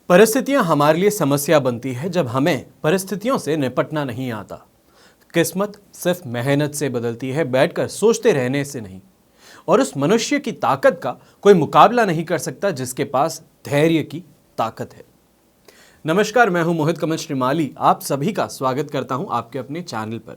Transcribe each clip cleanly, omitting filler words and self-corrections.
परिस्थितियां हमारे लिए समस्या बनती है जब हमें परिस्थितियों से निपटना नहीं आता। किस्मत सिर्फ मेहनत से बदलती है, बैठकर सोचते रहने से नहीं। और उस मनुष्य की ताकत का कोई मुकाबला नहीं कर सकता जिसके पास धैर्य की ताकत है। नमस्कार, मैं हूं मोहित कमल श्रीमाली। आप सभी का स्वागत करता हूं आपके अपने चैनल पर।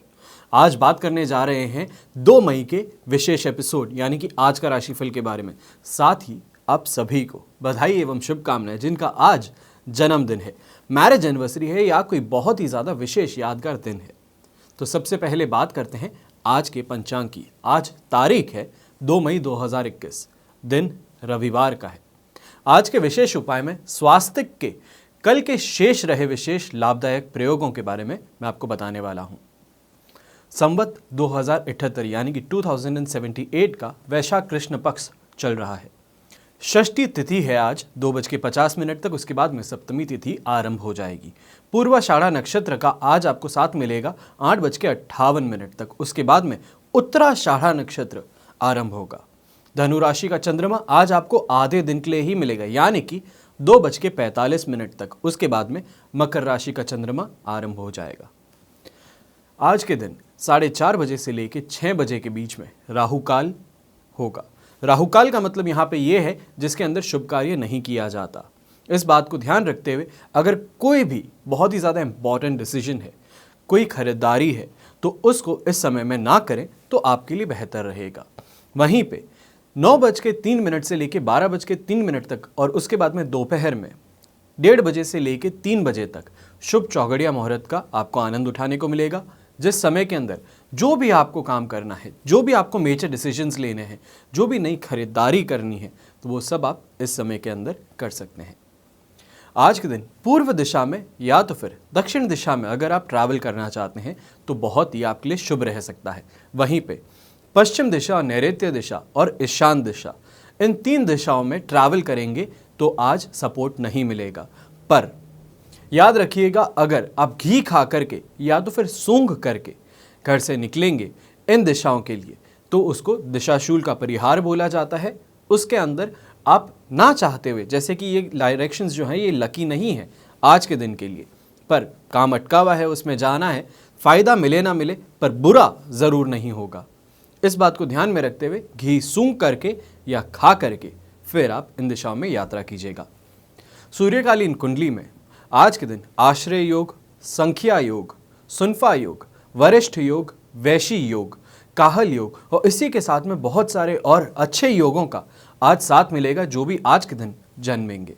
आज बात करने जा रहे हैं 2 मई के विशेष एपिसोड यानी कि आज का राशिफल के बारे में। साथ ही आप सभी को बधाई एवं शुभकामनाएं जिनका आज जन्मदिन है, मैरिज एनिवर्सरी है या कोई बहुत ही ज़्यादा विशेष यादगार दिन है। तो सबसे पहले बात करते हैं आज के पंचांग की। आज तारीख है 2 मई 2021, दिन रविवार का है। आज के विशेष उपाय में स्वास्तिक के कल के शेष रहे विशेष लाभदायक प्रयोगों के बारे में मैं आपको बताने वाला हूं। संवत 2078 यानी कि 2078 का वैशाख कृष्ण पक्ष चल रहा है। षष्ठी तिथि है आज 2:50 तक। उसके बाद में सप्तमी तिथि आरंभ हो जाएगी। पूर्वाषाढ़ा नक्षत्र का आज आपको साथ मिलेगा 8:58 तक। उसके बाद में उत्तराषाढ़ा नक्षत्र आरंभ होगा। धनु राशि का चंद्रमा आज आपको आधे दिन के लिए ही मिलेगा यानी कि 2:45 तक। उसके बाद में मकर राशि का चंद्रमा आरंभ हो जाएगा। आज के दिन 4:30 बजे से लेकर 6 बजे के बीच में राहु काल होगा। राहु काल का मतलब यहाँ पे ये है जिसके अंदर शुभ कार्य नहीं किया जाता। इस बात को ध्यान रखते हुए अगर कोई भी बहुत ही ज़्यादा इंपॉर्टेंट डिसीजन है, कोई खरीदारी है, तो उसको इस समय में ना करें तो आपके लिए बेहतर रहेगा। वहीं पे 9:03 से लेकर 12:03 तक और उसके बाद में दोपहर में 1:30 बजे से लेकर 3 बजे तक शुभ चौगड़िया मुहूर्त का आपको आनंद उठाने को मिलेगा, जिस समय के अंदर जो भी आपको काम करना है, जो भी आपको मेजर डिसीजंस लेने हैं, जो भी नई खरीदारी करनी है, तो वो सब आप इस समय के अंदर कर सकते हैं। आज के दिन पूर्व दिशा में या तो फिर दक्षिण दिशा में अगर आप ट्रैवल करना चाहते हैं तो बहुत ही आपके लिए शुभ रह सकता है। वहीं पे पश्चिम दिशा, नैऋत्य दिशा और ईशान दिशा, इन 3 दिशाओं में ट्रैवल करेंगे तो आज सपोर्ट नहीं मिलेगा। पर याद रखिएगा, अगर आप घी खा करके या तो फिर सूंघ करके घर से निकलेंगे इन दिशाओं के लिए तो उसको दिशाशूल का परिहार बोला जाता है। उसके अंदर आप ना चाहते हुए, जैसे कि ये डायरेक्शंस जो हैं ये लकी नहीं है आज के दिन के लिए, पर काम अटका हुआ है, उसमें जाना है, फ़ायदा मिले ना मिले पर बुरा ज़रूर नहीं होगा। इस बात को ध्यान में रखते हुए घी सूंघ करके या खा करके फिर आप इन दिशाओं में यात्रा कीजिएगा। सूर्यकालीन कुंडली में आज के दिन आश्रय योग, संख्या योग, सुनफा योग, वरिष्ठ योग, वैशी योग, काहल योग और इसी के साथ में बहुत सारे और अच्छे योगों का आज साथ मिलेगा जो भी आज के दिन जन्मेंगे।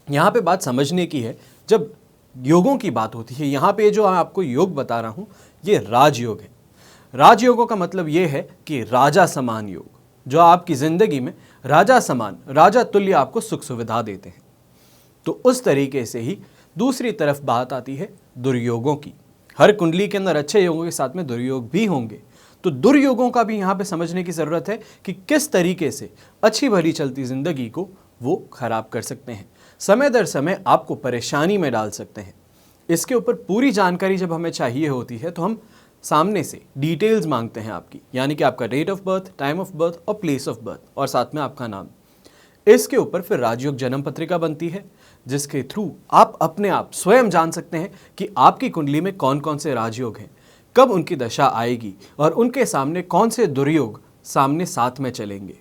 यहाँ पे बात समझने की है, जब योगों की बात होती है, यहाँ पे जो आपको योग बता रहा हूँ ये राजयोग है। राजयोगों का मतलब ये है कि राजा समान योग, जो आपकी ज़िंदगी में राजा समान, राजा तुल्य आपको सुख सुविधा देते हैं। तो उस तरीके से ही दूसरी तरफ बात आती है दुर्योगों की। हर कुंडली के अंदर अच्छे योगों के साथ में दुर्योग भी होंगे, तो दुर्योगों का भी यहाँ पे समझने की ज़रूरत है कि किस तरीके से अच्छी भली चलती ज़िंदगी को वो खराब कर सकते हैं, समय दर समय आपको परेशानी में डाल सकते हैं। इसके ऊपर पूरी जानकारी जब हमें चाहिए होती है तो हम सामने से डिटेल्स मांगते हैं आपकी, यानी कि आपका date of birth, time of birth और प्लेस ऑफ बर्थ और साथ में आपका नाम। इसके ऊपर फिर राजयोग जन्म पत्रिका बनती है, जिसके थ्रू आप अपने आप स्वयं जान सकते हैं कि आपकी कुंडली में कौन कौन से राजयोग हैं, कब उनकी दशा आएगी और उनके सामने कौन से दुर्योग सामने साथ में चलेंगे।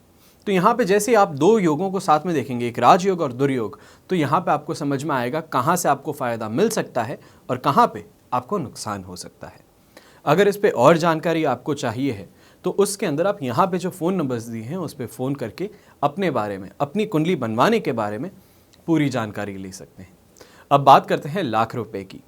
तो यहाँ पे जैसे आप 2 योगों को साथ में देखेंगे, एक राजयोग और दुर्योग, तो यहाँ पे आपको समझ में आएगा कहाँ से आपको फ़ायदा मिल सकता है और कहाँ पे आपको नुकसान हो सकता है। अगर इस पर और जानकारी आपको चाहिए है तो उसके अंदर आप यहाँ पे जो फ़ोन नंबर्स दिए हैं उस पर फ़ोन करके अपने बारे में, अपनी कुंडली बनवाने के बारे में पूरी जानकारी ले सकते हैं। अब बात करते हैं लाख रुपए की।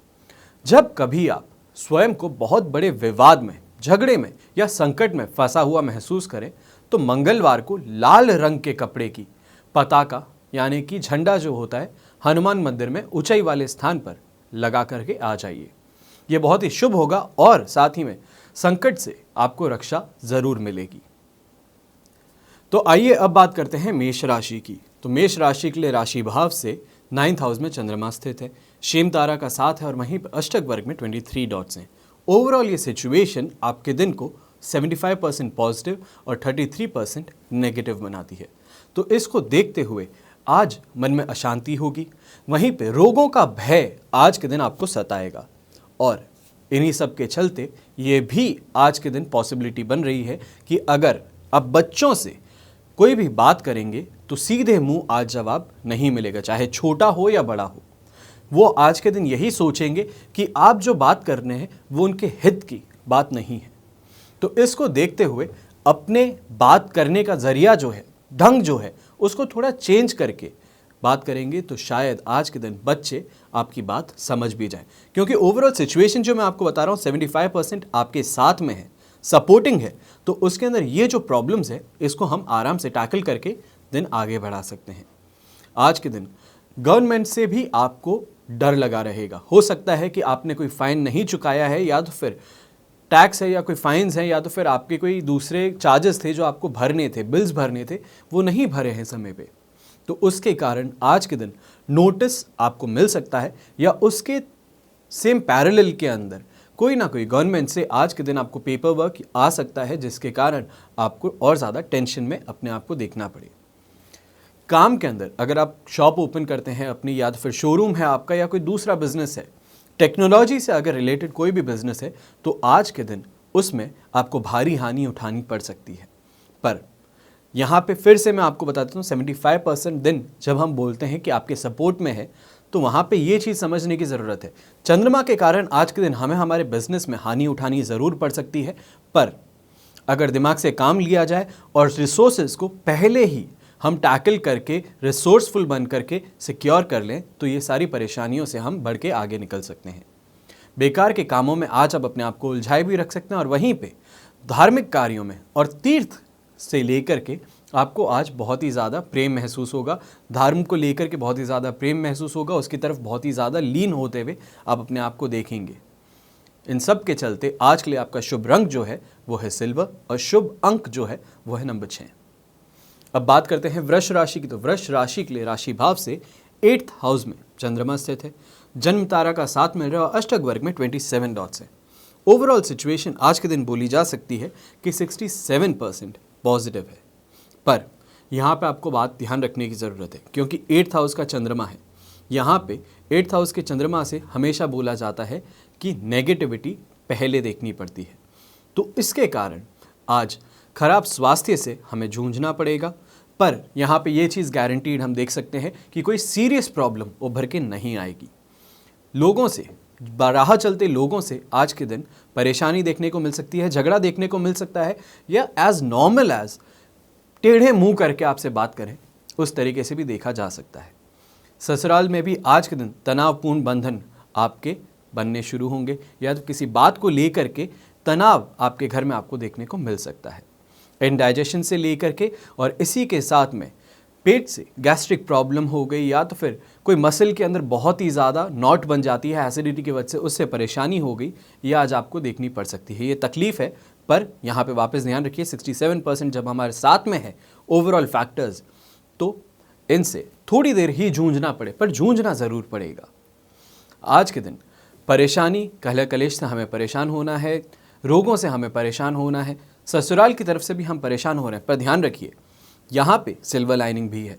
जब कभी आप स्वयं को बहुत बड़े विवाद में, झगड़े में या संकट में फंसा हुआ महसूस करें तो मंगलवार को लाल रंग के कपड़े की पताका यानी कि झंडा जो होता है हनुमान मंदिर में ऊंचाई वाले स्थान पर लगा करके आ जाइए। ये बहुत ही शुभ होगा और साथ ही में संकट से आपको रक्षा ज़रूर मिलेगी। तो आइए अब बात करते हैं मेष राशि की। तो मेष राशि के लिए राशि भाव से 9th हाउस में चंद्रमा स्थित है, शेम तारा का साथ है और वहीं पर अष्टक वर्ग में 23 डॉट्स हैं। ओवरऑल ये सिचुएशन आपके दिन को 75% पॉजिटिव और 33% नेगेटिव बनाती है। तो इसको देखते हुए आज मन में अशांति होगी, वहीं पे रोगों का भय आज के दिन आपको सताएगा। और इन्हीं सब के चलते ये भी आज के दिन पॉसिबिलिटी बन रही है कि अगर अब बच्चों से कोई भी बात करेंगे तो सीधे मुंह आज जवाब नहीं मिलेगा, चाहे छोटा हो या बड़ा हो। वो आज के दिन यही सोचेंगे कि आप जो बात कर रहे हैं वो उनके हित की बात नहीं है। तो इसको देखते हुए अपने बात करने का जरिया जो है, ढंग जो है, उसको थोड़ा चेंज करके बात करेंगे तो शायद आज के दिन बच्चे आपकी बात समझ भी जाएं। क्योंकि ओवरऑल सिचुएशन जो मैं आपको बता रहा हूँ 75% आपके साथ में है, सपोर्टिंग है, तो उसके अंदर ये जो प्रॉब्लम्स है इसको हम आराम से टैकल करके दिन आगे बढ़ा सकते हैं। आज के दिन गवर्नमेंट से भी आपको डर लगा रहेगा। हो सकता है कि आपने कोई फाइन नहीं चुकाया है, या तो फिर टैक्स है, या कोई फाइन्स हैं, या तो फिर आपके कोई दूसरे चार्जेस थे जो आपको भरने थे, बिल्स भरने थे, वो नहीं भरे हैं समय पे। तो उसके कारण आज के दिन नोटिस आपको मिल सकता है, या उसके सेम पैरेलल के अंदर कोई ना कोई गवर्नमेंट से आज के दिन आपको पेपर वर्क आ सकता है, जिसके कारण आपको और ज़्यादा टेंशन में अपने आप को देखना पड़े। काम के अंदर अगर आप शॉप ओपन करते हैं अपनी, या तो फिर शोरूम है आपका, या कोई दूसरा बिजनेस है, टेक्नोलॉजी से अगर रिलेटेड कोई भी बिजनेस है, तो आज के दिन उसमें आपको भारी हानि उठानी पड़ सकती है। पर यहाँ पे फिर से मैं आपको बता देता हूँ 75% दिन जब हम बोलते हैं कि आपके सपोर्ट में है, तो वहाँ पे ये चीज़ समझने की ज़रूरत है, चंद्रमा के कारण आज के दिन हमें हमारे बिजनेस में हानि उठानी ज़रूर पड़ सकती है। पर अगर दिमाग से काम लिया जाए और रिसोर्सेज को पहले ही हम टैकल करके रिसोर्सफुल बन करके सिक्योर कर लें, तो ये सारी परेशानियों से हम बढ़ के आगे निकल सकते हैं। बेकार के कामों में आज आप अपने आप को उलझाए भी रख सकते हैं, और वहीं पे धार्मिक कार्यों में और तीर्थ से लेकर के आपको आज बहुत ही ज़्यादा प्रेम महसूस होगा, धर्म को लेकर के बहुत ही ज़्यादा प्रेम महसूस होगा, उसकी तरफ बहुत ही ज़्यादा लीन होते हुए आप अपने आप को देखेंगे। इन सब के चलते आज के लिए आपका शुभ रंग जो है वो है सिल्वर, और शुभ अंक जो है वो है नंबर 6। अब बात करते हैं वृष राशि की। तो वृष राशि के लिए राशि भाव से 8th हाउस में चंद्रमा स्थित है, जन्म तारा का साथ मिल रहा है, और अष्टक वर्ग में 27 डॉट्स है। ओवरऑल सिचुएशन आज के दिन बोली जा सकती है कि 67% पॉजिटिव है। पर यहाँ पे आपको बात ध्यान रखने की ज़रूरत है, क्योंकि 8th हाउस का चंद्रमा है। यहाँ पे 8th हाउस के चंद्रमा से हमेशा बोला जाता है कि नेगेटिविटी पहले देखनी पड़ती है। तो इसके कारण आज खराब स्वास्थ्य से हमें जूझना पड़ेगा। पर यहाँ पे ये चीज़ गारंटीड हम देख सकते हैं कि कोई सीरियस प्रॉब्लम उभर के नहीं आएगी। लोगों से, राह चलते लोगों से आज के दिन परेशानी देखने को मिल सकती है, झगड़ा देखने को मिल सकता है, या एज नॉर्मल एज टेढ़े मुंह करके आपसे बात करें उस तरीके से भी देखा जा सकता है। ससुराल में भी आज के दिन तनावपूर्ण बंधन आपके बनने शुरू होंगे, या तो किसी बात को लेकर के तनाव आपके घर में आपको देखने को मिल सकता है, इंडाइजेशन से लेकर के, और इसी के साथ में पेट से गैस्ट्रिक प्रॉब्लम हो गई, या तो फिर कोई मसल के अंदर बहुत ही ज़्यादा नॉट बन जाती है एसिडिटी की वजह से, उससे परेशानी हो गई, यह आज आपको देखनी पड़ सकती है। ये तकलीफ़ है। पर यहाँ पे वापस ध्यान रखिए 67% जब हमारे साथ में है ओवरऑल फैक्टर्स, तो इनसे थोड़ी देर ही जूझना पड़े, पर जूझना ज़रूर पड़ेगा। आज के दिन परेशानी, कलह कलेश से हमें परेशान होना है, रोगों से हमें परेशान होना है, ससुराल की तरफ से भी हम परेशान हो रहे हैं। पर ध्यान रखिए यहाँ पे सिल्वर लाइनिंग भी है।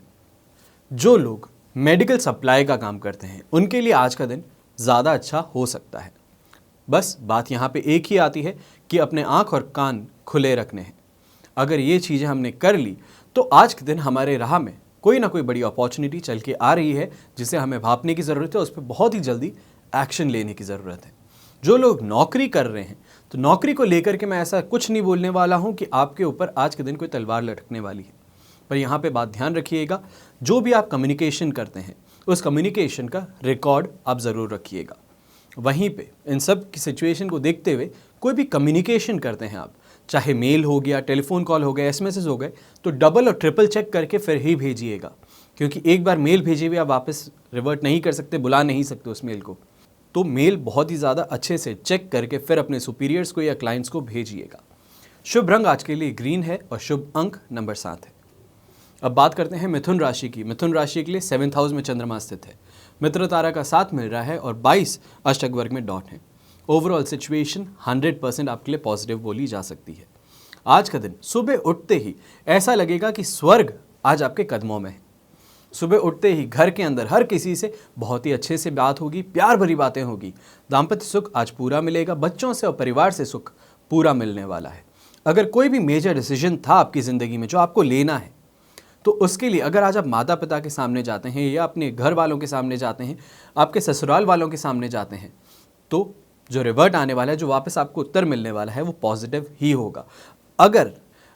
जो लोग मेडिकल सप्लाई का काम करते हैं उनके लिए आज का दिन ज़्यादा अच्छा हो सकता है। बस बात यहाँ पे एक ही आती है कि अपने आँख और कान खुले रखने हैं। अगर ये चीज़ें हमने कर ली तो आज के दिन हमारे राह में कोई ना कोई बड़ी अपॉर्चुनिटी चल के आ रही है, जिसे हमें भापने की ज़रूरत है, उस पर बहुत ही जल्दी एक्शन लेने की ज़रूरत है। जो लोग नौकरी कर रहे हैं, तो नौकरी को लेकर के मैं ऐसा कुछ नहीं बोलने वाला हूं कि आपके ऊपर आज के दिन कोई तलवार लटकने वाली है। पर यहाँ पे बात ध्यान रखिएगा, जो भी आप कम्युनिकेशन करते हैं उस कम्युनिकेशन का रिकॉर्ड आप ज़रूर रखिएगा। वहीं पे इन सब की सिचुएशन को देखते हुए कोई भी कम्युनिकेशन करते हैं आप, चाहे मेल हो गया, टेलीफोन कॉल हो गया, एसएमएस हो गए, तो डबल और ट्रिपल चेक करके फिर ही भेजिएगा। क्योंकि एक बार मेल भेजे हुए आप वापस रिवर्ट नहीं कर सकते, बुला नहीं सकते उस मेल को। तो मेल बहुत ही ज़्यादा अच्छे से चेक करके फिर अपने सुपीरियर्स को या क्लाइंट्स को भेजिएगा। शुभ रंग आज के लिए ग्रीन है और शुभ अंक नंबर 7 है। अब बात करते हैं मिथुन राशि की। मिथुन राशि के लिए 7th हाउस में चंद्रमा स्थित है, मित्र तारा का साथ मिल रहा है और 22 अष्टक वर्ग में डॉट है। ओवरऑल सिचुएशन 100% आपके लिए पॉजिटिव बोली जा सकती है। आज का दिन सुबह उठते ही ऐसा लगेगा कि स्वर्ग आज आपके कदमों में है। सुबह उठते ही घर के अंदर हर किसी से बहुत ही अच्छे से बात होगी, प्यार भरी बातें होगी। दाम्पत्य सुख आज पूरा मिलेगा, बच्चों से और परिवार से सुख पूरा मिलने वाला है। अगर कोई भी मेजर डिसीजन था आपकी ज़िंदगी में जो आपको लेना है, तो उसके लिए अगर आज आप माता पिता के सामने जाते हैं या अपने घर वालों के सामने जाते हैं, आपके ससुराल वालों के सामने जाते हैं, तो जो रिवर्ट आने वाला है, जो वापस आपको उत्तर मिलने वाला है, वो पॉजिटिव ही होगा। अगर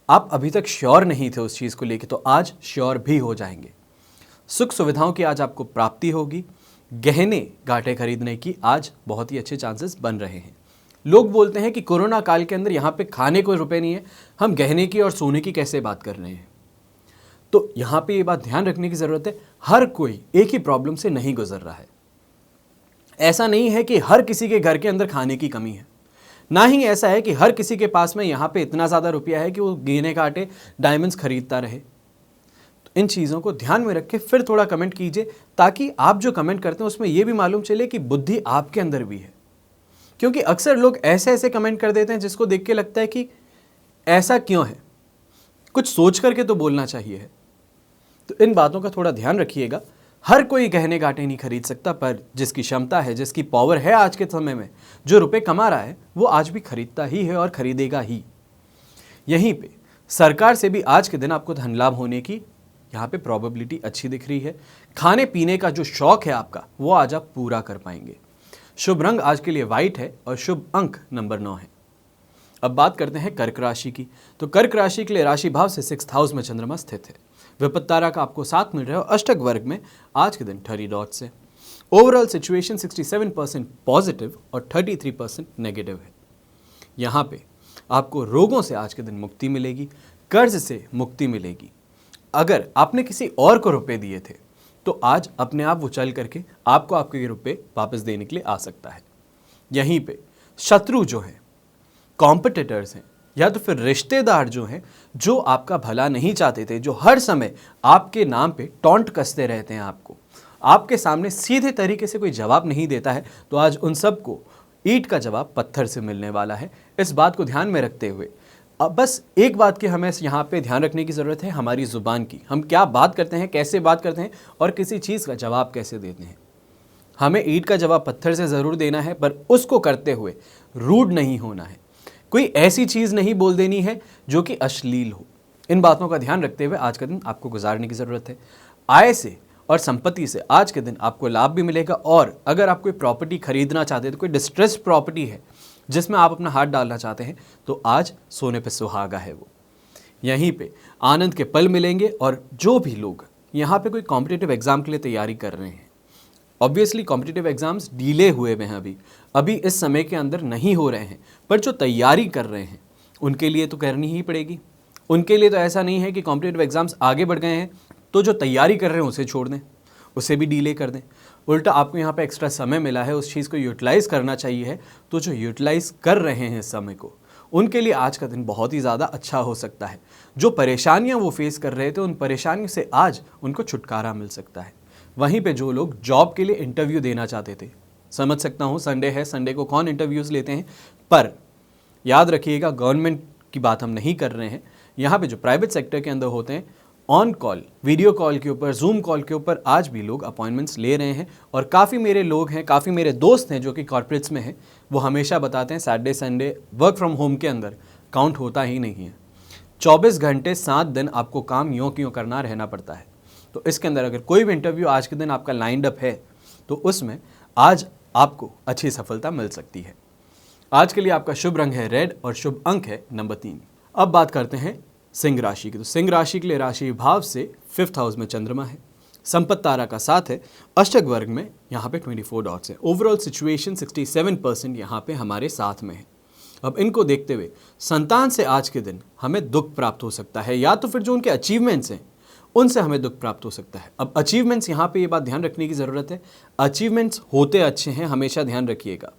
आप अभी तक श्योर नहीं थे उस चीज़ को लेकर, तो आज श्योर भी हो जाएंगे। सुख सुविधाओं की आज आपको प्राप्ति होगी। गहने गांठें खरीदने की आज बहुत ही अच्छे चांसेस बन रहे हैं। लोग बोलते हैं कि कोरोना काल के अंदर यहाँ पे खाने को रुपए नहीं है, हम गहने की और सोने की कैसे बात कर रहे हैं। तो यहाँ पे ये बात ध्यान रखने की ज़रूरत है, हर कोई एक ही प्रॉब्लम से नहीं गुजर रहा है। ऐसा नहीं है कि हर किसी के घर के अंदर खाने की कमी है, ना ही ऐसा है कि हर किसी के पास में यहाँ पे इतना ज़्यादा रुपया है कि वो गहने काटे डायमंड्स खरीदता रहे। तो इन चीज़ों को ध्यान में रख के फिर थोड़ा कमेंट कीजिए, ताकि आप जो कमेंट करते हैं उसमें ये भी मालूम चले कि बुद्धि आपके अंदर भी है। क्योंकि अक्सर लोग ऐसे ऐसे कमेंट कर देते हैं जिसको देख के लगता है कि ऐसा क्यों है, कुछ सोच करके तो बोलना चाहिए है। तो इन बातों का थोड़ा ध्यान रखिएगा। हर कोई गहने गांठें नहीं खरीद सकता, पर जिसकी क्षमता है, जिसकी पावर है आज के समय में, जो रुपए कमा रहा है, वो आज भी खरीदता ही है और खरीदेगा ही। यहीं पे सरकार से भी आज के दिन आपको धन लाभ होने की यहाँ पे प्रोबेबिलिटी अच्छी दिख रही है। खाने पीने का जो शौक है आपका, वो आज आप पूरा कर पाएंगे। शुभ रंग आज के लिए व्हाइट है और शुभ अंक नंबर 9 है। अब बात करते हैं कर्क राशि की। तो कर्क राशि के लिए राशि भाव से 6th हाउस में चंद्रमा स्थित है। विपत्त तारा का आपको साथ मिल रहा है और अष्टक वर्ग में आज के दिन 30 डॉट्स है। ओवरऑल सिचुएशन 67% पॉजिटिव और 33% नेगेटिव है। यहाँ पे आपको रोगों से आज के दिन मुक्ति मिलेगी, कर्ज से मुक्ति मिलेगी। अगर आपने किसी और को रुपए दिए थे, तो आज अपने आप वो चल करके आपको आपके रुपए वापस देने के लिए आ सकता है। यहीं पे शत्रु जो है, कॉम्पिटिटर्स हैं, या तो फिर रिश्तेदार जो हैं, जो आपका भला नहीं चाहते थे, जो हर समय आपके नाम पे टॉन्ट कसते रहते हैं, आपके सामने सीधे तरीके से कोई जवाब नहीं देता है, तो आज उन सबको ईंट का जवाब पत्थर से मिलने वाला है। इस बात को ध्यान में रखते हुए अब बस एक बात की हमें यहाँ पे ध्यान रखने की ज़रूरत है, हमारी ज़ुबान की। हम क्या बात करते हैं, कैसे बात करते हैं और किसी चीज़ का जवाब कैसे देते हैं। हमें ईंट का जवाब पत्थर से ज़रूर देना है, पर उसको करते हुए रूड नहीं होना है। कोई ऐसी चीज़ नहीं बोल देनी है जो कि अश्लील हो। इन बातों का ध्यान रखते हुए आज का दिन आपको गुजारने की ज़रूरत है। आय से और संपत्ति से आज के दिन आपको लाभ भी मिलेगा। और अगर आप कोई प्रॉपर्टी खरीदना चाहते हैं, तो कोई डिस्ट्रेस्ड प्रॉपर्टी है जिसमें आप अपना हाथ डालना चाहते हैं, तो आज सोने पे सुहागा है वो। यहीं पे आनंद के पल मिलेंगे। और जो भी लोग यहाँ पे कोई कॉम्पिटिटिव एग्जाम के लिए तैयारी कर रहे हैं, ऑब्वियसली कॉम्पिटिटिव एग्जाम्स डिले हुए हुए हैं, अभी इस समय के अंदर नहीं हो रहे हैं, पर जो तैयारी कर रहे हैं उनके लिए तो करनी ही पड़ेगी। उनके लिए तो ऐसा नहीं है कि कॉम्पिटिटिव एग्जाम्स आगे बढ़ गए हैं तो जो तैयारी कर रहे हैं उसे छोड़ दें, उसे भी डिले कर दें। उल्टा आपको यहाँ पे एक्स्ट्रा समय मिला है, उस चीज़ को यूटिलाइज़ करना चाहिए है। तो जो यूटिलाइज़ कर रहे हैं इस समय को, उनके लिए आज का दिन बहुत ही ज़्यादा अच्छा हो सकता है। जो परेशानियाँ वो फेस कर रहे थे, उन परेशानियों से आज उनको छुटकारा मिल सकता है। वहीं पे जो लोग जॉब के लिए इंटरव्यू देना चाहते थे, समझ सकता हूँ संडे है, संडे को कौन इंटरव्यूज़ लेते हैं, पर याद रखिएगा गवर्नमेंट की बात हम नहीं कर रहे हैं। यहाँ पे जो प्राइवेट सेक्टर के अंदर होते हैं, ऑन कॉल, वीडियो कॉल के ऊपर, जूम कॉल के ऊपर आज भी लोग अपॉइंटमेंट्स ले रहे हैं। और काफ़ी मेरे लोग हैं, काफ़ी मेरे दोस्त हैं जो कि कॉर्पोरेट्स में हैं, वो हमेशा बताते हैं Saturday Sunday work from home के अंदर काउंट होता ही नहीं है। 24 घंटे 7 दिन आपको काम यूँ क्यों करना रहना पड़ता है। तो इसके अंदर अगर कोई भी इंटरव्यू आज के दिन आपका लाइंड अप है, तो उसमें आज आपको अच्छी सफलता मिल सकती है। आज के लिए आपका शुभ रंग है रेड और शुभ अंक है नंबर 3। अब बात करते हैं सिंह राशि की। तो सिंह राशि के लिए राशि भाव से 5th हाउस में चंद्रमा है। संपत्त तारा का साथ है। अष्टक वर्ग में यहाँ पे 24 डॉट्स है। ओवरऑल सिचुएशन 67% यहाँ पे हमारे साथ में है। अब इनको देखते हुए संतान से आज के दिन हमें दुख प्राप्त हो सकता है, या तो फिर जो उनके अचीवमेंट्स हैं उनसे हमें दुख प्राप्त हो सकता है। अब अचीवमेंट्स यहाँ पे ये बात ध्यान रखने की ज़रूरत है, अचीवमेंट्स होते अच्छे हैं, हमेशा ध्यान रखिएगा।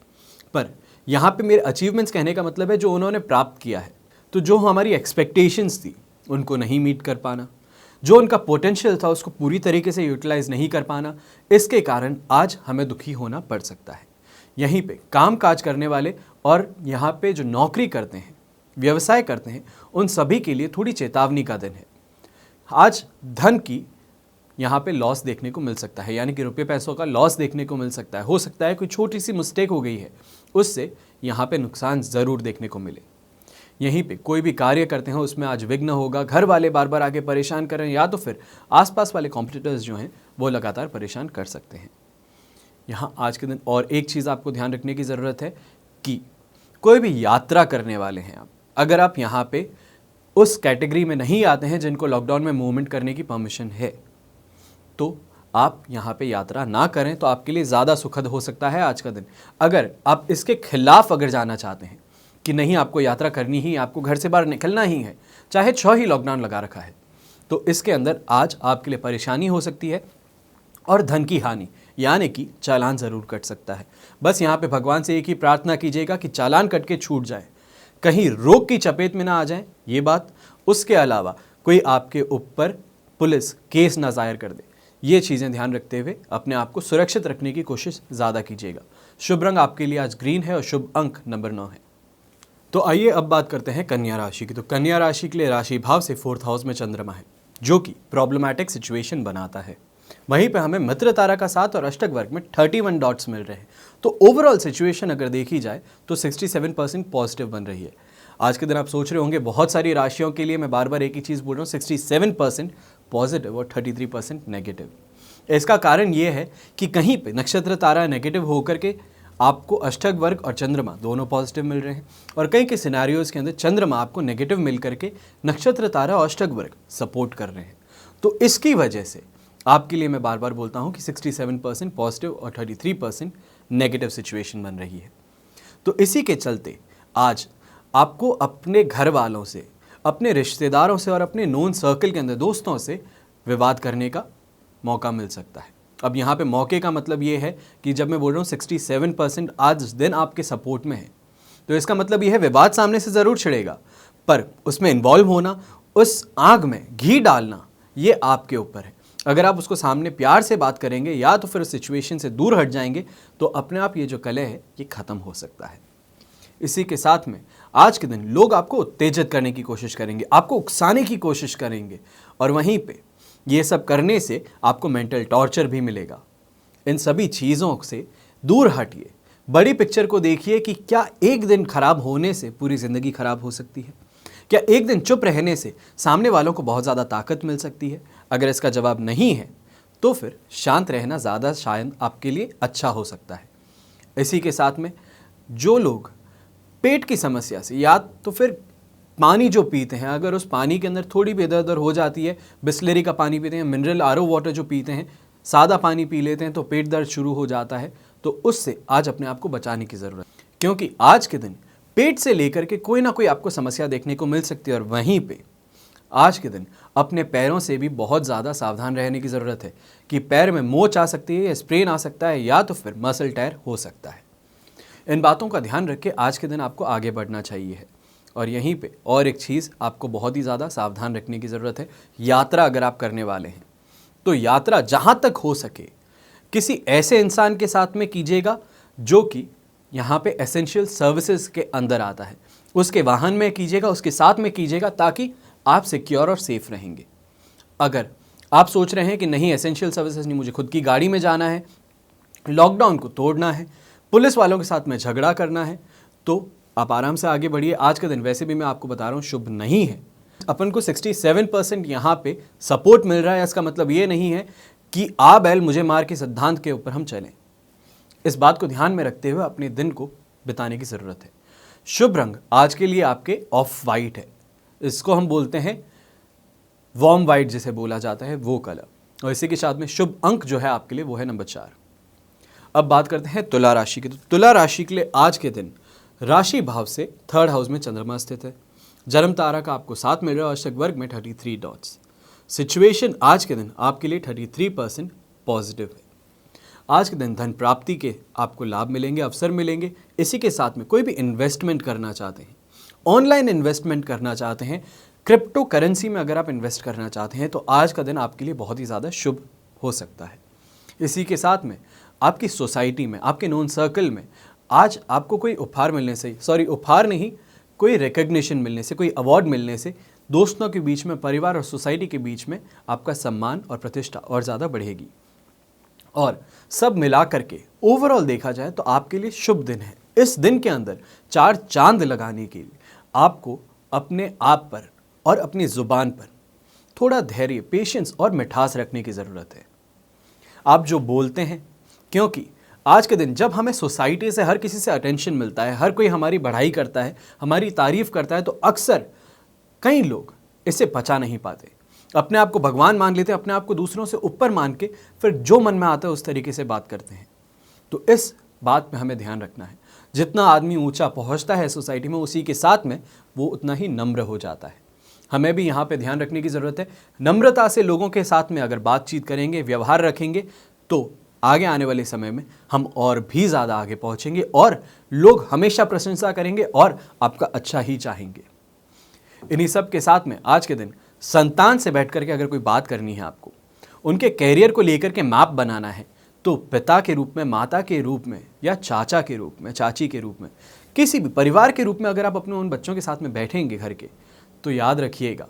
पर यहाँ पे मेरे अचीवमेंट्स कहने का मतलब है जो उन्होंने प्राप्त किया है। तो जो हमारी एक्सपेक्टेशंस थी उनको नहीं मीट कर पाना, जो उनका पोटेंशियल था उसको पूरी तरीके से यूटिलाइज नहीं कर पाना, इसके कारण आज हमें दुखी होना पड़ सकता है। यहीं पे काम काज करने वाले और यहाँ पे जो नौकरी करते हैं, व्यवसाय करते हैं, उन सभी के लिए थोड़ी चेतावनी का दिन है। आज धन की यहाँ पे लॉस देखने को मिल सकता है, यानी कि रुपये पैसों का लॉस देखने को मिल सकता है। हो सकता है कोई छोटी सी मिस्टेक हो गई है, उससे यहाँ पे नुकसान ज़रूर देखने को मिले। यहीं पे कोई भी कार्य करते हैं उसमें आज विघ्न होगा, घर वाले बार बार आके परेशान कर रहे हैं, या तो फिर आसपास वाले कॉम्पिटिटर्स जो हैं वो लगातार परेशान कर सकते हैं। यहाँ आज के दिन और एक चीज़ आपको ध्यान रखने की ज़रूरत है कि कोई भी यात्रा करने वाले हैं आप, अगर आप यहाँ पे उस कैटेगरी में नहीं आते हैं जिनको लॉकडाउन में मूवमेंट करने की परमिशन है, तो आप यहाँ पे यात्रा ना करें तो आपके लिए ज़्यादा सुखद हो सकता है आज का दिन। अगर आप इसके खिलाफ अगर जाना चाहते हैं कि नहीं आपको यात्रा करनी ही, आपको घर से बाहर निकलना ही है, चाहे 6 ही लॉकडाउन लगा रखा है, तो इसके अंदर आज आपके लिए परेशानी हो सकती है और धन की हानि, यानी कि चालान ज़रूर कट सकता है। बस यहाँ पे भगवान से एक ही प्रार्थना कीजिएगा कि चालान कट के छूट जाए, कहीं रोग की चपेट में ना आ जाए ये बात। उसके अलावा कोई आपके ऊपर पुलिस केस ना दायर कर दे, ये चीज़ें ध्यान रखते हुए अपने आप को सुरक्षित रखने की कोशिश ज़्यादा कीजिएगा। शुभ रंग आपके लिए आज ग्रीन है और शुभ अंक नंबर 9 है। तो आइए अब बात करते हैं कन्या राशि की। तो कन्या राशि के लिए राशि भाव से 4th हाउस में चंद्रमा है, जो कि प्रॉब्लमैटिक सिचुएशन बनाता है। वहीं पे हमें मित्र तारा का साथ और अष्टक वर्ग में 31 डॉट्स मिल रहे हैं। तो ओवरऑल सिचुएशन अगर देखी जाए तो 67% पॉजिटिव बन रही है। आज के दिन आप सोच रहे होंगे बहुत सारी राशियों के लिए मैं बार बार एक ही चीज़ बोल रहा हूँ, 67% पॉजिटिव और 33% नेगेटिव। इसका कारण ये है कि कहीं पे नक्षत्र तारा नेगेटिव होकर के आपको अष्टक वर्ग और चंद्रमा दोनों पॉजिटिव मिल रहे हैं, और कई के सिनेरियोज के अंदर चंद्रमा आपको नेगेटिव मिल करके नक्षत्र तारा और अष्टक वर्ग सपोर्ट कर रहे हैं। तो इसकी वजह से आपके लिए मैं बार बार बोलता हूं कि 67% पॉजिटिव और 33% नेगेटिव सिचुएशन बन रही है। तो इसी के चलते आज आपको अपने घर वालों से, अपने रिश्तेदारों से और अपने नोन सर्कल के अंदर दोस्तों से विवाद करने का मौका मिल सकता है। अब यहाँ पे मौके का मतलब ये है कि जब मैं बोल रहा हूँ 67% आज दिन आपके सपोर्ट में है, तो इसका मतलब ये है विवाद सामने से ज़रूर छिड़ेगा, पर उसमें इन्वॉल्व होना, उस आग में घी डालना, ये आपके ऊपर है। अगर आप उसको सामने प्यार से बात करेंगे या तो फिर उस सिचुएशन से दूर हट जाएंगे, तो अपने आप ये जो कलह है ये ख़त्म हो सकता है। इसी के साथ में आज के दिन लोग आपको उत्तेजित करने की कोशिश करेंगे, आपको उकसाने की कोशिश करेंगे, और वहीं पे ये सब करने से आपको मेंटल टॉर्चर भी मिलेगा। इन सभी चीज़ों से दूर हटिए, बड़ी पिक्चर को देखिए कि क्या एक दिन खराब होने से पूरी ज़िंदगी खराब हो सकती है? क्या एक दिन चुप रहने से सामने वालों को बहुत ज़्यादा ताकत मिल सकती है? अगर इसका जवाब नहीं है तो फिर शांत रहना ज़्यादा शायद आपके लिए अच्छा हो सकता है। इसी के साथ में जो लोग पेट की समस्या से या तो फिर पानी जो पीते हैं, अगर उस पानी के अंदर थोड़ी भी इधर उधर हो जाती है, बिस्लेरी का पानी पीते हैं, मिनरल आरओ वाटर जो पीते हैं, सादा पानी पी लेते हैं तो पेट दर्द शुरू हो जाता है, तो उससे आज अपने आप को बचाने की ज़रूरत है। क्योंकि आज के दिन पेट से लेकर के कोई ना कोई आपको समस्या देखने को मिल सकती है, और वहीं पे आज के दिन अपने पैरों से भी बहुत ज़्यादा सावधान रहने की ज़रूरत है कि पैर में मोच आ सकती है, स्प्रेन आ सकता है, या तो फिर मसल टेयर हो सकता है। इन बातों का ध्यान रख के आज के दिन आपको आगे बढ़ना चाहिए है। और यहीं पे और एक चीज़ आपको बहुत ही ज़्यादा सावधान रखने की ज़रूरत है। यात्रा अगर आप करने वाले हैं तो यात्रा जहाँ तक हो सके किसी ऐसे इंसान के साथ में कीजिएगा जो कि यहाँ पे एसेंशियल सर्विसेज के अंदर आता है, उसके वाहन में कीजिएगा, उसके साथ में कीजिएगा, ताकि आप सिक्योर और सेफ रहेंगे। अगर आप सोच रहे हैं कि नहीं एसेंशियल सर्विसेज नहीं, मुझे खुद की गाड़ी में जाना है, लॉकडाउन को तोड़ना है, पुलिस वालों के साथ में झगड़ा करना है, तो आप आराम से आगे बढ़िए। आज का दिन वैसे भी मैं आपको बता रहा हूँ शुभ नहीं है। अपन को 67% यहाँ पे सपोर्ट मिल रहा है, इसका मतलब ये नहीं है कि आ बैल मुझे मार के सिद्धांत के ऊपर हम चलें। इस बात को ध्यान में रखते हुए अपने दिन को बिताने की ज़रूरत है। शुभ रंग आज के लिए आपके ऑफ वाइट है, इसको हम बोलते हैं वार्म वाइट जिसे बोला जाता है, वो कलर। और इसी के साथ में शुभ अंक जो है आपके लिए वो है नंबर 4। अब बात करते हैं तुला राशि की। तो तुला राशि के लिए आज के दिन राशि भाव से 3rd हाउस में चंद्रमा स्थित है, जन्म तारा का आपको साथ मिल रहा है, अष्टक वर्ग में 33 डॉट्स। सिचुएशन आज के दिन आपके लिए 33% पॉजिटिव है। आज के दिन धन प्राप्ति के आपको लाभ मिलेंगे, अवसर मिलेंगे। इसी के साथ में कोई भी इन्वेस्टमेंट करना चाहते हैं, ऑनलाइन इन्वेस्टमेंट करना चाहते हैं, क्रिप्टो करेंसी में अगर आप इन्वेस्ट करना चाहते हैं, तो आज का दिन आपके लिए बहुत ही ज़्यादा शुभ हो सकता है। इसी के साथ में आपकी सोसाइटी में, आपके नोन सर्कल में आज आपको कोई उपहार मिलने से, उपहार नहीं, कोई रिकग्निशन मिलने से, कोई अवार्ड मिलने से दोस्तों के बीच में, परिवार और सोसाइटी के बीच में आपका सम्मान और प्रतिष्ठा और ज़्यादा बढ़ेगी। और सब मिला करके ओवरऑल देखा जाए तो आपके लिए शुभ दिन है। इस दिन के अंदर 4 चांद लगाने के लिए आपको अपने आप पर और अपनी ज़ुबान पर थोड़ा धैर्य, पेशेंस और मिठास रखने की ज़रूरत है। आप जो बोलते हैं, क्योंकि आज के दिन जब हमें सोसाइटी से, हर किसी से अटेंशन मिलता है, हर कोई हमारी बढ़ाई करता है, हमारी तारीफ करता है, तो अक्सर कई लोग इसे पचा नहीं पाते, अपने आप को भगवान मान लेते हैं, अपने आप को दूसरों से ऊपर मान के फिर जो मन में आता है उस तरीके से बात करते हैं। तो इस बात में हमें ध्यान रखना है, जितना आदमी ऊंचा पहुंचता है सोसाइटी में, उसी के साथ में वो उतना ही नम्र हो जाता है। हमें भी यहाँ पे ध्यान रखने की ज़रूरत है। नम्रता से लोगों के साथ में अगर बातचीत करेंगे, व्यवहार रखेंगे, तो आगे आने वाले समय में हम और भी ज़्यादा आगे पहुँचेंगे और लोग हमेशा प्रशंसा करेंगे और आपका अच्छा ही चाहेंगे। इन्हीं सब के साथ में आज के दिन संतान से बैठ करके अगर कोई बात करनी है, आपको उनके कैरियर को लेकर के मैप बनाना है, तो पिता के रूप में, माता के रूप में, या चाचा के रूप में, चाची के रूप में, किसी भी परिवार के रूप में अगर आप अपने उन बच्चों के साथ में बैठेंगे घर के, तो याद रखिएगा,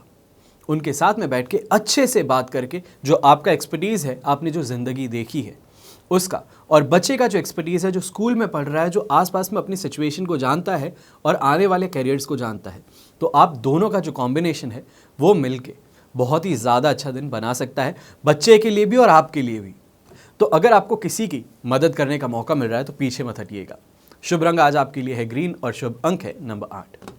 उनके साथ में बैठ के अच्छे से बात करके जो आपका एक्सपर्टीज़ है, आपने जो ज़िंदगी देखी है उसका, और बच्चे का जो एक्सपर्टीज़ है, जो स्कूल में पढ़ रहा है, जो आसपास में अपनी सिचुएशन को जानता है और आने वाले कैरियर्स को जानता है, तो आप दोनों का जो कॉम्बिनेशन है वो मिलके बहुत ही ज़्यादा अच्छा दिन बना सकता है, बच्चे के लिए भी और आपके लिए भी। तो अगर आपको किसी की मदद करने का मौका मिल रहा है तो पीछे मत हटिएगा। शुभ रंग आज आपके लिए है ग्रीन और शुभ अंक है नंबर 8।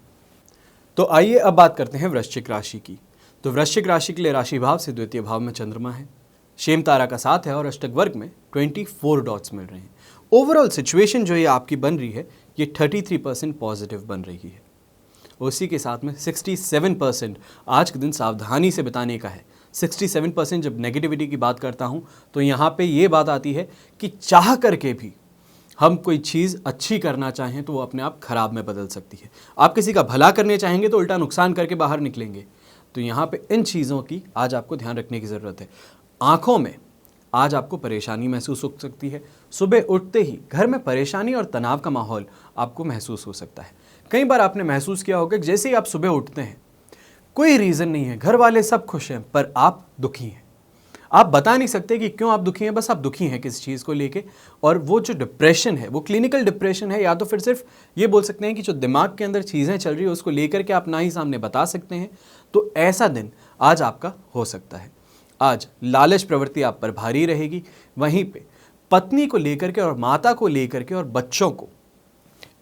तो आइए अब बात करते हैं वृश्चिक राशि की। तो वृश्चिक राशि के लिए राशि भाव से द्वितीय भाव में चंद्रमा है, शेम तारा का साथ है और अष्टक वर्ग में 24 डॉट्स मिल रहे हैं। ओवरऑल सिचुएशन जो ये आपकी बन रही है, ये 33% पॉजिटिव बन रही है। उसी के साथ में 67% आज के दिन सावधानी से बिताने का है। 67% जब नेगेटिविटी की बात करता हूँ तो यहाँ पे ये बात आती है कि चाह करके भी हम कोई चीज़ अच्छी करना चाहें तो वो अपने आप खराब में बदल सकती है। आप किसी का भला करने चाहेंगे तो उल्टा नुकसान करके बाहर निकलेंगे। तो यहाँ पे इन चीज़ों की आज आपको ध्यान रखने की ज़रूरत है। आँखों में आज आपको परेशानी महसूस हो सकती है। सुबह उठते ही घर में परेशानी और तनाव का माहौल आपको महसूस हो सकता है। कई बार आपने महसूस किया होगा कि जैसे ही आप सुबह उठते हैं, कोई रीज़न नहीं है, घर वाले सब खुश हैं पर आप दुखी हैं। आप बता नहीं सकते कि क्यों आप दुखी हैं, बस आप दुखी हैं किसी चीज़ को लेके। और वो जो डिप्रेशन है वो क्लिनिकल डिप्रेशन है, या तो फिर सिर्फ ये बोल सकते हैं कि जो दिमाग के अंदर चीज़ें चल रही है उसको लेकर के आप ना ही सामने बता सकते हैं। तो ऐसा दिन आज आपका हो सकता है। आज लालच प्रवृत्ति आप पर भारी रहेगी। वहीं पे पत्नी को लेकर के और माता को लेकर के और बच्चों को,